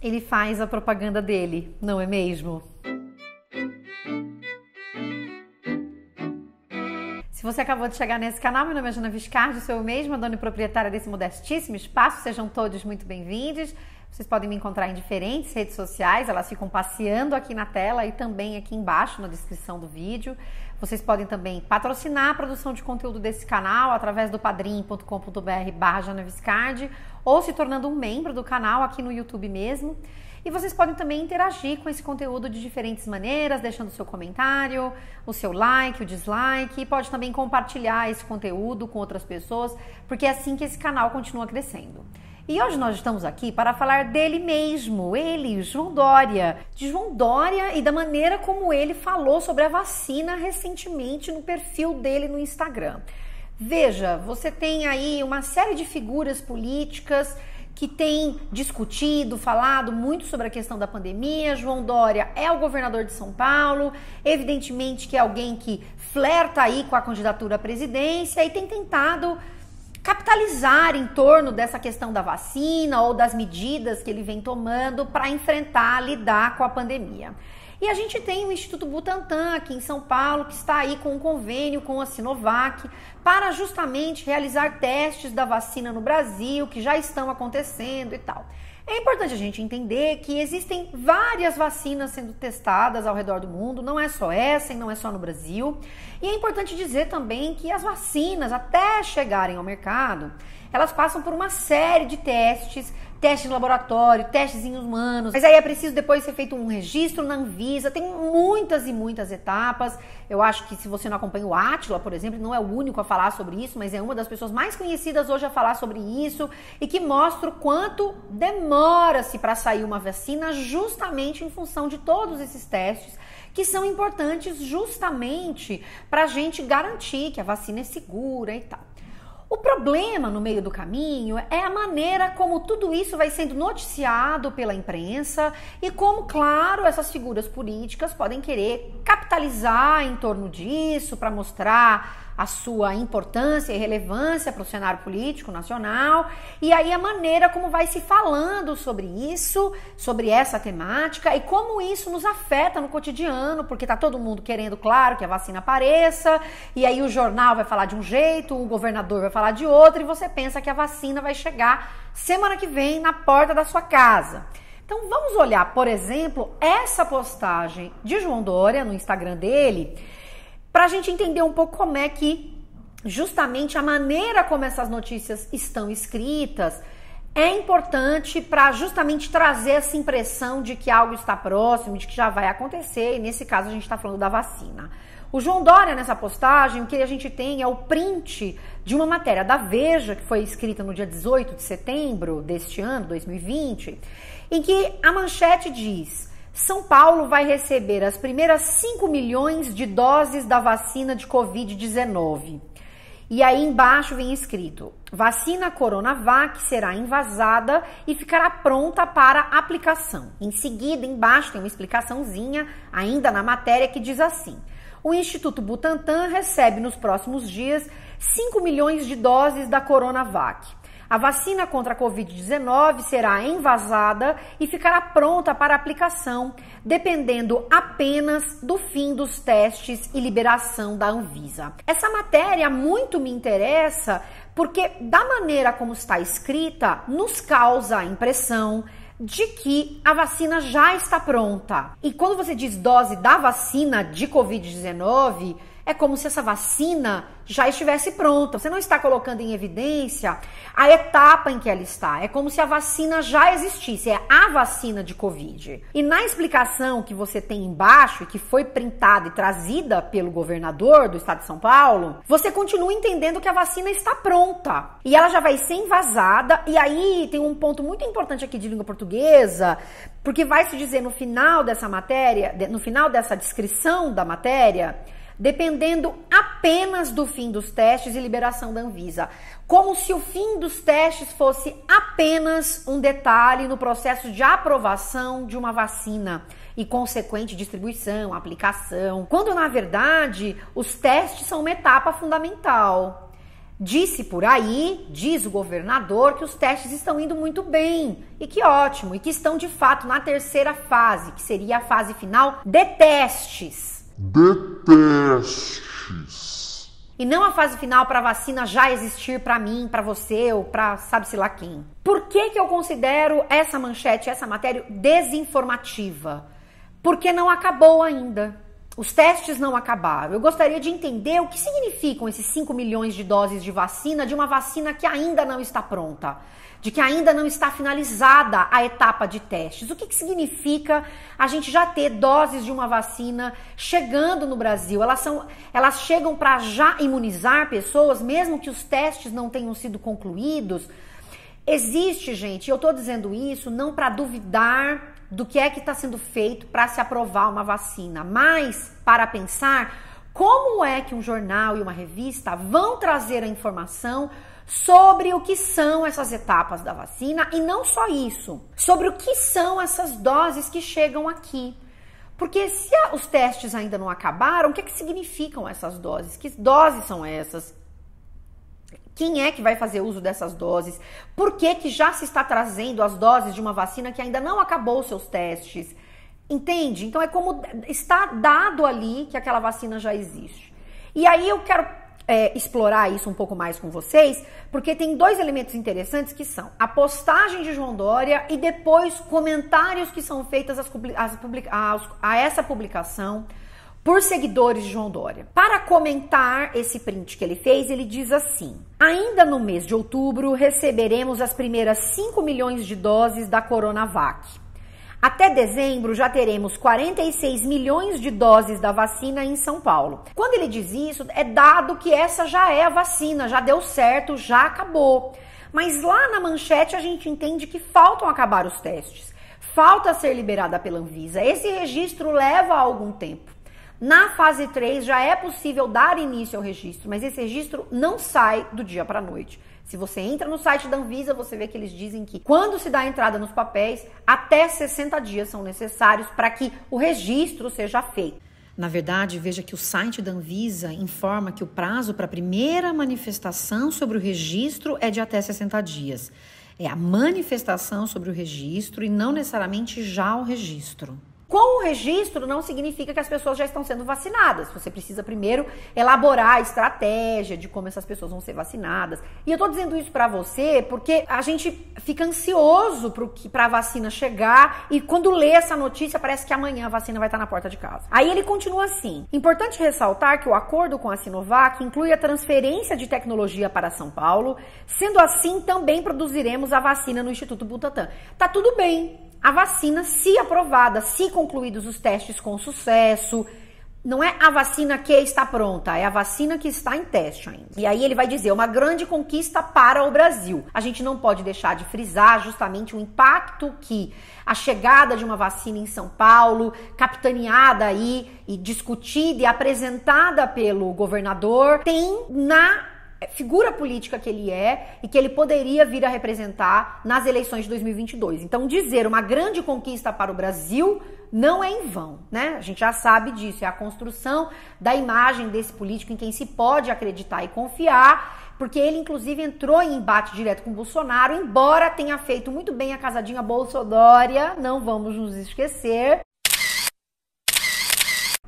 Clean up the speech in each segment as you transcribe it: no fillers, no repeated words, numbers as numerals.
ele faz a propaganda dele, não é mesmo? Se você acabou de chegar nesse canal, meu nome é Jana Viscardi, sou eu mesma, dona e proprietária desse modestíssimo espaço. Sejam todos muito bem-vindos. Vocês podem me encontrar em diferentes redes sociais, elas ficam passeando aqui na tela e também aqui embaixo na descrição do vídeo. Vocês podem também patrocinar a produção de conteúdo desse canal através do padrim.com.br/janaviscardi ou se tornando um membro do canal aqui no YouTube mesmo. E vocês podem também interagir com esse conteúdo de diferentes maneiras, deixando o seu comentário, o seu like, o dislike, e pode também compartilhar esse conteúdo com outras pessoas, porque é assim que esse canal continua crescendo. E hoje nós estamos aqui para falar dele mesmo, ele, João Dória. De João Dória e da maneira como ele falou sobre a vacina recentemente no perfil dele no Instagram. Veja, você tem aí uma série de figuras políticas que tem discutido, falado muito sobre a questão da pandemia. João Dória é o governador de São Paulo, evidentemente que é alguém que flerta aí com a candidatura à presidência e tem tentado capitalizar em torno dessa questão da vacina ou das medidas que ele vem tomando para enfrentar, lidar com a pandemia. E a gente tem o Instituto Butantan aqui em São Paulo, que está aí com um convênio com a Sinovac para justamente realizar testes da vacina no Brasil, que já estão acontecendo e tal. É importante a gente entender que existem várias vacinas sendo testadas ao redor do mundo, não é só essa e não é só no Brasil. E é importante dizer também que as vacinas, até chegarem ao mercado, elas passam por uma série de testes de laboratório, testes em humanos, mas aí é preciso depois ser feito um registro na Anvisa, tem muitas e muitas etapas. Eu acho que se você não acompanha o Átila, por exemplo, não é o único a falar sobre isso, mas é uma das pessoas mais conhecidas hoje a falar sobre isso e que mostra o quanto demora-se para sair uma vacina justamente em função de todos esses testes que são importantes justamente para a gente garantir que a vacina é segura e tal. O problema no meio do caminho é a maneira como tudo isso vai sendo noticiado pela imprensa e como, claro, essas figuras políticas podem querer capitalizar em torno disso para mostrar a sua importância e relevância para o cenário político nacional, e aí a maneira como vai se falando sobre isso, sobre essa temática e como isso nos afeta no cotidiano, porque tá todo mundo querendo, claro, que a vacina apareça, e aí o jornal vai falar de um jeito, o governador vai falar de outro, e você pensa que a vacina vai chegar semana que vem na porta da sua casa. Então vamos olhar, por exemplo, essa postagem de João Dória no Instagram dele, para a gente entender um pouco como é que justamente a maneira como essas notícias estão escritas é importante para justamente trazer essa impressão de que algo está próximo, de que já vai acontecer, e nesse caso a gente está falando da vacina. O João Dória, nessa postagem, o que a gente tem é o print de uma matéria da Veja, que foi escrita no dia 18 de setembro deste ano, 2020, em que a manchete diz: São Paulo vai receber as primeiras 5 milhões de doses da vacina de Covid-19. E aí embaixo vem escrito: vacina Coronavac será envasada e ficará pronta para aplicação. Em seguida, embaixo tem uma explicaçãozinha, ainda na matéria, que diz assim: o Instituto Butantan recebe nos próximos dias 5 milhões de doses da Coronavac. A vacina contra a Covid-19 será envasada e ficará pronta para aplicação, dependendo apenas do fim dos testes e liberação da Anvisa. Essa matéria muito me interessa porque, da maneira como está escrita, nos causa a impressão de que a vacina já está pronta. E quando você diz dose da vacina de Covid-19, é como se essa vacina já estivesse pronta. Você não está colocando em evidência a etapa em que ela está. É como se a vacina já existisse. É a vacina de Covid. E na explicação que você tem embaixo, que foi printada e trazida pelo governador do estado de São Paulo, você continua entendendo que a vacina está pronta. E ela já vai ser envasada. E aí tem um ponto muito importante aqui de língua portuguesa, porque vai se dizer no final dessa matéria, no final dessa descrição da matéria, dependendo apenas do fim dos testes e liberação da Anvisa. Como se o fim dos testes fosse apenas um detalhe no processo de aprovação de uma vacina e consequente distribuição, aplicação, quando na verdade os testes são uma etapa fundamental. Disse por aí, diz o governador, que os testes estão indo muito bem e que ótimo, e que estão de fato na terceira fase, que seria a fase final de testes. E não a fase final para a vacina já existir para mim, para você ou para sabe-se lá quem. Por que eu considero essa manchete, essa matéria desinformativa? Porque não acabou ainda. Os testes não acabaram. Eu gostaria de entender o que significam esses 5 milhões de doses de vacina, de uma vacina que ainda não está pronta, de que ainda não está finalizada a etapa de testes. O que significa a gente já ter doses de uma vacina chegando no Brasil? Elas chegam para já imunizar pessoas, mesmo que os testes não tenham sido concluídos? Existe, gente, eu estou dizendo isso não para duvidar do que é que está sendo feito para se aprovar uma vacina, mas para pensar como é que um jornal e uma revista vão trazer a informação sobre o que são essas etapas da vacina e não só isso, sobre o que são essas doses que chegam aqui. Porque se os testes ainda não acabaram, o que significam essas doses? Que doses são essas? Quem é que vai fazer uso dessas doses? Por que já se está trazendo as doses de uma vacina que ainda não acabou os seus testes? Entende? Então é como está dado ali que aquela vacina já existe. E aí eu quero explorar isso um pouco mais com vocês, porque tem dois elementos interessantes que são a postagem de João Dória e depois comentários que são feitos a essa publicação por seguidores de João Dória. Para comentar esse print que ele fez, ele diz assim: ainda no mês de outubro receberemos as primeiras 5 milhões de doses da Coronavac. Até dezembro já teremos 46 milhões de doses da vacina em São Paulo. Quando ele diz isso, é dado que essa já é a vacina, já deu certo, já acabou. Mas lá na manchete a gente entende que faltam acabar os testes. Falta ser liberada pela Anvisa. Esse registro leva algum tempo. Na fase 3 já é possível dar início ao registro, mas esse registro não sai do dia para a noite. Se você entra no site da Anvisa, você vê que eles dizem que quando se dá a entrada nos papéis, até 60 dias são necessários para que o registro seja feito. Na verdade, veja que o site da Anvisa informa que o prazo para a primeira manifestação sobre o registro é de até 60 dias. É a manifestação sobre o registro e não necessariamente já o registro. Com o registro não significa que as pessoas já estão sendo vacinadas. Você precisa primeiro elaborar a estratégia de como essas pessoas vão ser vacinadas. E eu tô dizendo isso pra você porque a gente fica ansioso pra vacina chegar e quando lê essa notícia parece que amanhã a vacina vai estar na porta de casa. Aí ele continua assim: importante ressaltar que o acordo com a Sinovac inclui a transferência de tecnologia para São Paulo. Sendo assim, também produziremos a vacina no Instituto Butantan. Tá tudo bem. A vacina, se aprovada, se concluídos os testes com sucesso, não é a vacina que está pronta, é a vacina que está em teste ainda. E aí ele vai dizer, uma grande conquista para o Brasil. A gente não pode deixar de frisar justamente o impacto que a chegada de uma vacina em São Paulo, capitaneada aí e discutida e apresentada pelo governador, tem na figura política que ele é e que ele poderia vir a representar nas eleições de 2022. Então, dizer uma grande conquista para o Brasil não é em vão, né? A gente já sabe disso, é a construção da imagem desse político em quem se pode acreditar e confiar, porque ele, inclusive, entrou em embate direto com o Bolsonaro, embora tenha feito muito bem a casadinha Bolsodória, não vamos nos esquecer.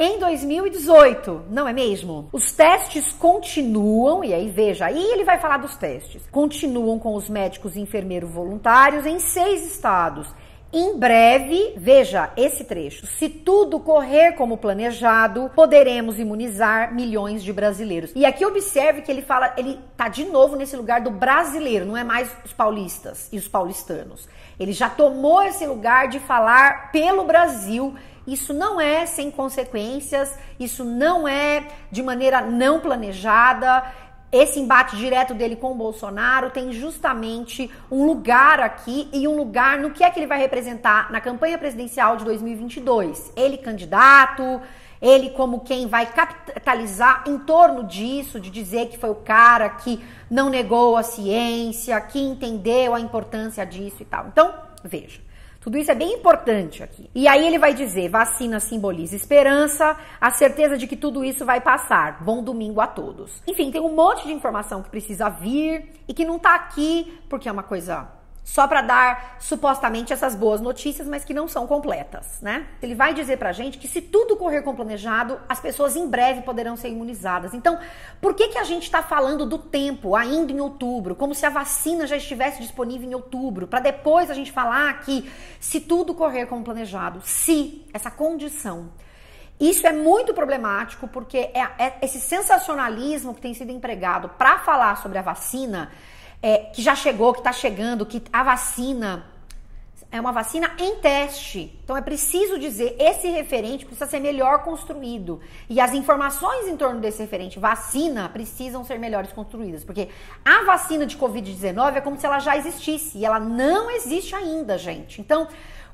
Em 2018, não é mesmo? Os testes continuam, e aí veja, aí ele vai falar dos testes. Continuam com os médicos e enfermeiros voluntários em 6 estados. Em breve, veja esse trecho, se tudo correr como planejado, poderemos imunizar milhões de brasileiros. E aqui observe que ele fala, ele tá de novo nesse lugar do brasileiro, não é mais os paulistas e os paulistanos. Ele já tomou esse lugar de falar pelo Brasil. Isso não é sem consequências, isso não é de maneira não planejada. Esse embate direto dele com o Bolsonaro tem justamente um lugar aqui e um lugar no que é que ele vai representar na campanha presidencial de 2022. Ele candidato, ele como quem vai capitalizar em torno disso, de dizer que foi o cara que não negou a ciência, que entendeu a importância disso e tal. Então, veja. Tudo isso é bem importante aqui. E aí ele vai dizer, vacina simboliza esperança, a certeza de que tudo isso vai passar. Bom domingo a todos. Enfim, tem um monte de informação que precisa vir e que não tá aqui porque é uma coisa só para dar supostamente essas boas notícias, mas que não são completas, né? Ele vai dizer pra gente que se tudo correr como planejado, as pessoas em breve poderão ser imunizadas. Então, por que a gente tá falando do tempo ainda em outubro, como se a vacina já estivesse disponível em outubro, para depois a gente falar que se tudo correr como planejado, se essa condição. Isso é muito problemático porque é esse sensacionalismo que tem sido empregado para falar sobre a vacina, que já chegou, que está chegando, que a vacina é uma vacina em teste. Então é preciso dizer, esse referente precisa ser melhor construído. E as informações em torno desse referente vacina precisam ser melhores construídas. Porque a vacina de Covid-19 é como se ela já existisse. E ela não existe ainda, gente. Então,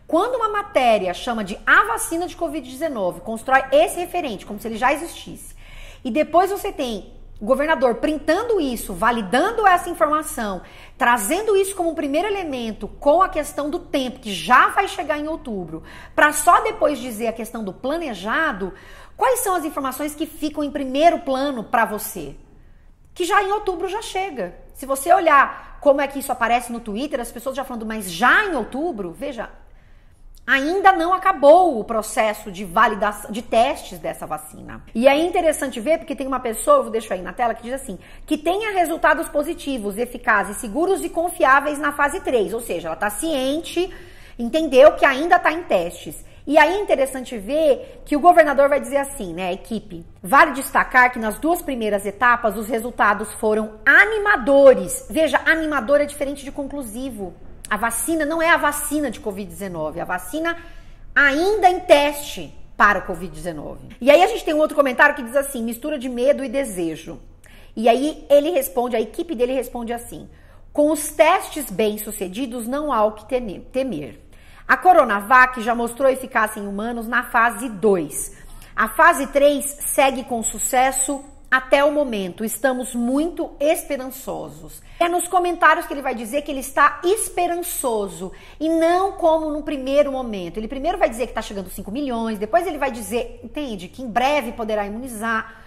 quando uma matéria chama de a vacina de Covid-19, constrói esse referente como se ele já existisse. E depois você tem o governador printando isso, validando essa informação, trazendo isso como um primeiro elemento com a questão do tempo, que já vai chegar em outubro, para só depois dizer a questão do planejado, quais são as informações que ficam em primeiro plano para você? Que já em outubro já chega. Se você olhar como é que isso aparece no Twitter, as pessoas já falando, mas já em outubro, veja, ainda não acabou o processo de validação, de testes dessa vacina. E é interessante ver, porque tem uma pessoa, eu vou deixar aí na tela, que diz assim, que tenha resultados positivos, eficazes, seguros e confiáveis na fase 3. Ou seja, ela está ciente, entendeu que ainda está em testes. E aí é interessante ver que o governador vai dizer assim, né, a equipe, vale destacar que nas 2 primeiras etapas os resultados foram animadores. Veja, animador é diferente de conclusivo. A vacina não é a vacina de Covid-19, a vacina ainda em teste para o Covid-19. E aí a gente tem um outro comentário que diz assim, mistura de medo e desejo. E aí ele responde, a equipe dele responde assim, com os testes bem-sucedidos não há o que temer. A Coronavac já mostrou eficácia em humanos na fase 2. A fase 3 segue com sucesso até o momento, estamos muito esperançosos. É nos comentários que ele vai dizer que ele está esperançoso e não como no primeiro momento. Ele primeiro vai dizer que está chegando 5 milhões, depois ele vai dizer, entende, que em breve poderá imunizar.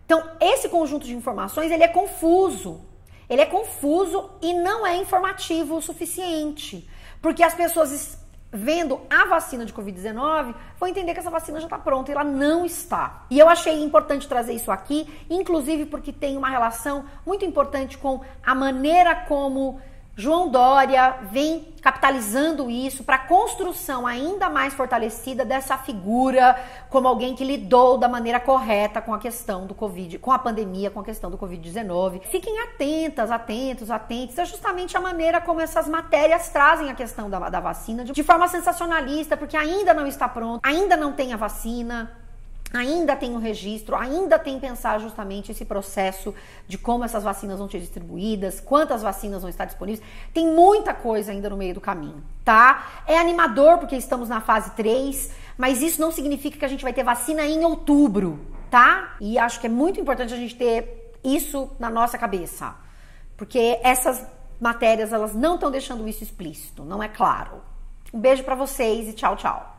Então, esse conjunto de informações, ele é confuso. Ele é confuso e não é informativo o suficiente. Porque as pessoas vendo a vacina de Covid-19, vão entender que essa vacina já está pronta e ela não está. E eu achei importante trazer isso aqui, inclusive porque tem uma relação muito importante com a maneira como João Dória vem capitalizando isso para a construção ainda mais fortalecida dessa figura como alguém que lidou da maneira correta com a questão do Covid, com a pandemia, com a questão do Covid-19. Fiquem atentas, atentos. É justamente a maneira como essas matérias trazem a questão da vacina de forma sensacionalista, porque ainda não está pronto, ainda não tem a vacina, ainda tem o registro, ainda tem que pensar justamente esse processo de como essas vacinas vão ser distribuídas, quantas vacinas vão estar disponíveis. Tem muita coisa ainda no meio do caminho, tá? É animador porque estamos na fase 3, mas isso não significa que a gente vai ter vacina em outubro, tá? E acho que é muito importante a gente ter isso na nossa cabeça, porque essas matérias, elas não estão deixando isso explícito, não é claro. Um beijo pra vocês e tchau, tchau.